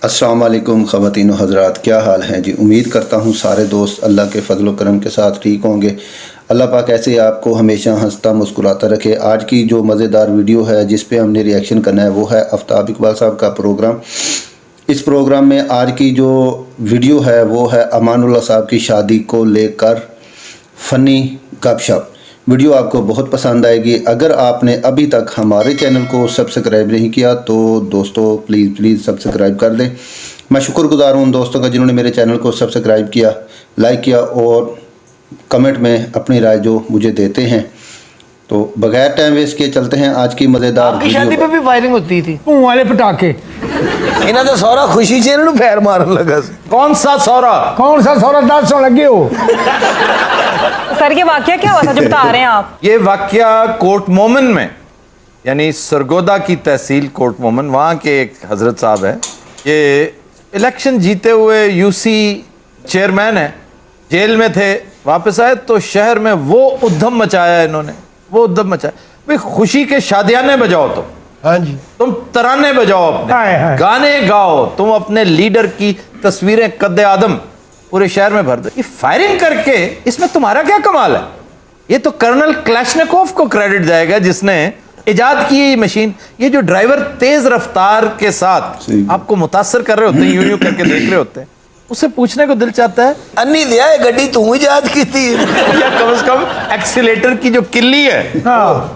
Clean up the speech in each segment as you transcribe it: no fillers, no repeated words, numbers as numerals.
अस्सलाम वालेकुम ख़वातीन व हज़रात, क्या हाल हैं जी। उम्मीद करता हूँ सारे दोस्त अल्लाह के फ़ज़ल व करम के साथ ठीक होंगे। अल्लाह पाक ऐसे आपको हमेशा हंसता मुस्कुराता रखे। आज की जो मज़ेदार वीडियो है जिस पे हमने रिएक्शन करना है वो है आफ्ताब इकबाल साहब का प्रोग्राम। इस प्रोग्राम में आज की जो वीडियो है वो है अमानुल्लाह साहब की शादी को लेकर फ़नी गपशप। वीडियो आपको बहुत पसंद आएगी। अगर आपने अभी तक हमारे चैनल को सब्सक्राइब नहीं किया तो दोस्तों प्लीज़ सब्सक्राइब कर दें। मैं शुक्रगुज़ार हूँ उन दोस्तों का जिन्होंने मेरे चैनल को सब्सक्राइब किया, लाइक किया और कमेंट में अपनी राय जो मुझे देते हैं। तो बगैर टाइम वेस्ट किए चलते हैं आज की मज़ेदार आपकी शादी पे भी फायरिंग होती थी, धुआं वाले पटाखे। इन्हें तो सौरा खुशी से इन्होंने फैर मारन लगा। कौन सा सौरा 10 सौ लगे हो। सर ये वाकया क्या हुआ था जो बता रहे हैं आप? ये वाकया कोट मोमन में यानी सरगोदा की तहसील कोट मोमन, वहाँ के एक हजरत साहब हैं। ये इलेक्शन जीते हुए यूसी चेयरमैन है, जेल में थे, वापस आए तो शहर में वो उद्यम मचाया इन्होंने, वो उद्यम मचाया। भाई खुशी के शादियाने बजाओ तुम तराने बजाओ, अपने गाने गाओ, तुम अपने लीडर की तस्वीरें कद्दे आदम पूरे शहर में भर दो। ये फायरिंग करके इसमें तुम्हारा क्या कमाल है? ये तो कर्नल क्लैशनिकोव को क्रेडिट जाएगा जिसने इजाद की ये मशीन। ये जो ड्राइवर तेज रफ्तार के साथ आपको मुतासर कर रहे होते हैं, यूं करके देख रहे होते हैं, उससे पूछने को दिल चाहता है अन्नी दिया है गड्डी तू इजाद की थी या कम से कम एक्सीलेटर की जो किल्ली है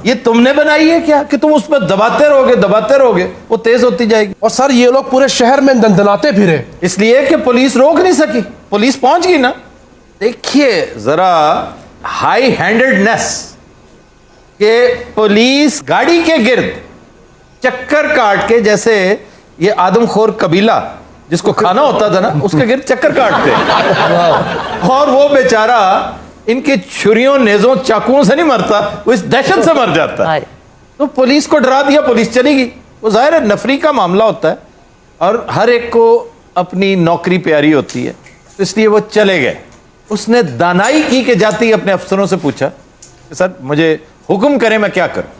ये तुमने बनाई है क्या कि तुम उस पर दबाते रहोगे वो तेज होती जाएगी। और सर ये लोग पूरे शहर में दंदनाते फिरे इसलिए कि पुलिस रोक नहीं सकी, पुलिस पहुंच गई ना। देखिए जरा हाई हैंडेडनेस के पुलिस गाड़ी के गिर्द चक्कर काट के, जैसे ये आदमखोर कबीला जिसको खाना होता था ना उसके गिर्द चक्कर काटते और वो बेचारा इनके छुरियों नेजों चाकुओं से नहीं मरता, वो इस दहशत से मर जाता है। तो पुलिस को डरा दिया, पुलिस चली गई। वो जाहिर है नफरी का मामला होता है और हर एक को अपनी नौकरी प्यारी होती है, तो इसलिए वो चले गए। उसने दानाई की कि जाते ही अपने अफसरों से पूछा कि सर मुझे हुक्म करें मैं क्या करूं।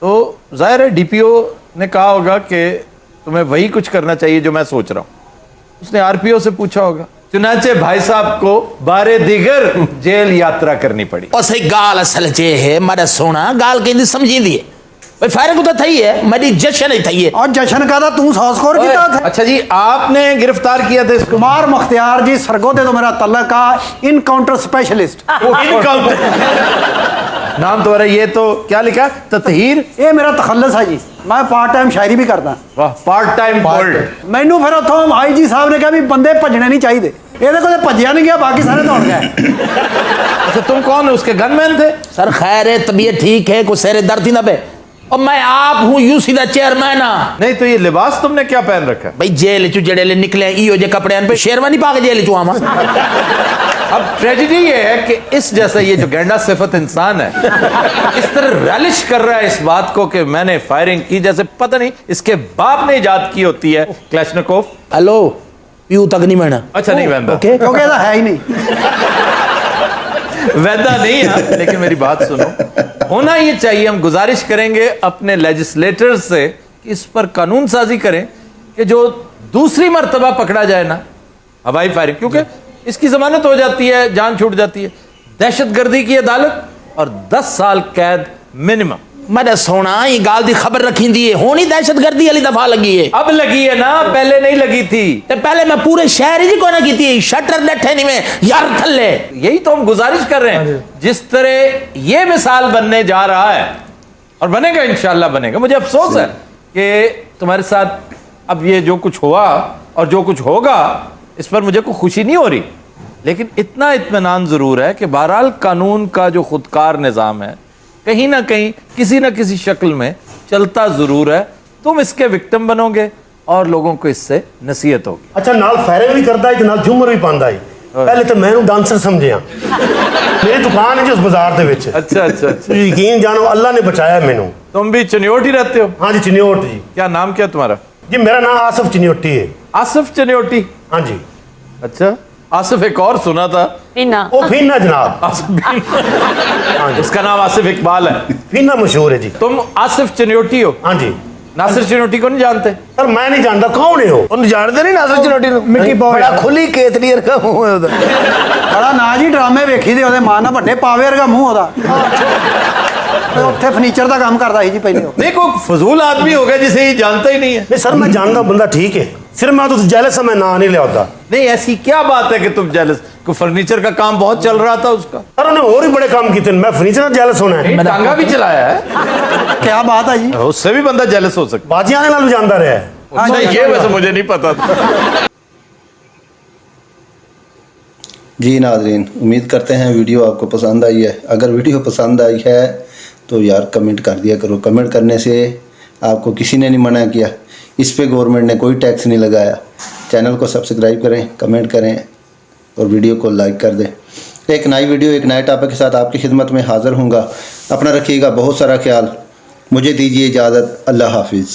तो जाहिर है डीपीओ ने कहा होगा कि तुम्हें वही कुछ करना चाहिए जो मैं सोच रहा हूं। उसने आरपीओ से पूछा होगा, चुनाचे भाई साहब को बारे दिगर जेल यात्रा करनी पड़ी। और सही गाल असल चे है मारा सोना गाल के समझी दिए भाई फायरिंग तो थई है, मेरी जश्न ही थई है। और जश्न का तू सौस्कोर की था। अच्छा जी आपने गिरफ्तार किया था इसको? कुमार मुख्तियार जी सरगोदे तो मेरा तल्लक का इनकाउंटर स्पेशलिस्ट। नाम तुम्हारा ये तो क्या लिखा? ततहीर। ये मेरा तखल्लुस है जी, मैं पार्ट टाइम शायरी भी करता। वाह, पार्ट टाइम बोल्ड। मैनू फिर उतो आई जी साहब ने कहा भी बंदे भजने नहीं चाहिए, ये को भजिया नहीं गया, बाकी सारे दौड़ गए। अच्छा तुम कौन है? उसके गनमैन थे? सर खैर है, तबीयत ठीक है, कुछ सेरे दर्द ही ना पे। और मैं आप हूँ यूसी दा चेयरमैन। नहीं तो ये लिबास तुमने क्या पहन रखा है? भाई जेल चु जड़े निकले इो जे कपड़े पे शेरवानी पा के जेल चु आमा। अब ट्रेजेडी ये है कि इस जैसा ये जो गैंडा सिफत इंसान है इस तरह रैलिश कर रहा है इस बात को कि मैंने फायरिंग की, जैसे पता नहीं इसके बाप ने इजाद की होती है क्लैशनिकोव। हेलो पीयू तक नहीं मैना। अच्छा नहीं वैदा, क्योंकि ऐसा है ही नहीं। वैदा नहीं है, लेकिन मेरी बात सुनो, होना ये चाहिए। हम गुजारिश करेंगे अपने लेजिस्लेटर्स से कि इस पर कानून साजी करें कि जो दूसरी मर्तबा पकड़ा जाए ना हवाई फायरिंग, क्योंकि इसकी जमानत हो जाती है, जान छूट जाती है। दहशतगर्दी की अदालत और 10 साल कैद मिनिमम। मैं सोना ये गाल दी खबर रखी दी है, होनी दहशतगर्दी वाली दफा लगी है। अब लगी है ना, पहले नहीं लगी थी। तो पहले मैं पूरे शहर ही को ना की थी, शटर बैठे नहीं में यार थल्ले। यही तो हम गुजारिश कर रहे हैं। जिस तरह ये मिसाल बनने जा रहा है और बनेगा, इंशाल्लाह बनेगा। मुझे अफसोस है कि तुम्हारे साथ अब ये जो कुछ हुआ और जो कुछ होगा इस पर मुझे कोई खुशी नहीं हो रही, लेकिन इतना इत्मीनान जरूर है कि बहरहाल कानून का जो खुदकार निज़ाम है कहीं ना कहीं किसी ना किसी शक्ल में चलता जरूर है। तुम इसके विक्टिम बनोगे और लोगों को इससे नसीहत होगी। अच्छा नाल फायरिंग भी करता है, नाल झूमर भी पांदा है। पहले तो मैं डांसर समझिया, मेरी दुकान है जिस बाजार दे विच। अच्छा यकीन जानो अल्लाह ने बचाया मैनू। तुम भी चनियोट ही रहते हो? हाँ जी चिन्योट जी। क्या नाम क्या तुम्हारा? जी मेरा नाम आसिफ चिन्योटी है। आसिफ चनियोटी? हाँ जी। अच्छा आसिफ एक और सुना था, फीना। ओ फीना जनाब। आसिफ इसका नाम आसिफ इकबाल है। फीना मशहूर है जी। तुम आसिफ चनियोटी हो? हाँ जी। नासिर चिनोटी को नहीं जानते? सर मैं नहीं जानता कौन है वो। उन्हें जानते नहीं नासिर चिनोटी को? मिट्टी पाव बड़ा यार। खुली केतली का मुंह है उधर। ਬੜਾ ਨਾ ਜੀ ਡਰਾਮੇ ਵੇਖੀ ਦੇ ਉਹਦੇ ਮਾਂ ਨਾਲ ਵੱਡੇ ਪਾਵੇ ਵਰਗਾ ਮੂੰਹ ਉਹਦਾ ਤੇ ਉੱਥੇ ਫਰਨੀਚਰ ਦਾ ਕੰਮ ਕਰਦਾ ਸੀ ਜੀ ਪਹਿਲੇ ਉਹ। देखो फजूल आदमी होगा जिसे ये जानता ही नहीं है। नहीं सर मैं जानता बंदा ठीक है, सिर्फ मैं तो जेलस मैं ना नहीं लिया। नहीं ऐसी क्या बात है कि तुम जेलस? को फर्नीचर का काम बहुत चल रहा था उसका। सर उन्हें और भी बड़े काम किए थे, मैं फर्नीचर जेलस होना है। टांगा भी चलाया है, ਕਿਆ ਬਾਤ ਹੈ ਜੀ। उससे भी बंदा जेलस हो सकता बाजी आने नाल भी जानता रहा है। हाँ है। जी, ये वैसे मुझे नहीं पता था। जी नाज़रीन, उम्मीद करते हैं वीडियो आपको पसंद आई है। अगर वीडियो पसंद आई है तो यार कमेंट कर दिया करो। कमेंट करने से आपको किसी ने नहीं मना किया, इस पे गवर्नमेंट ने कोई टैक्स नहीं लगाया। चैनल को सब्सक्राइब करें, कमेंट करें और वीडियो को लाइक कर दें। एक नई वीडियो एक नए टॉपिक के साथ आपकी खिदमत में हाज़िर हूँगा। अपना रखिएगा बहुत सारा ख्याल। मुझे दीजिए इजाज़त। अल्लाह हाफिज़।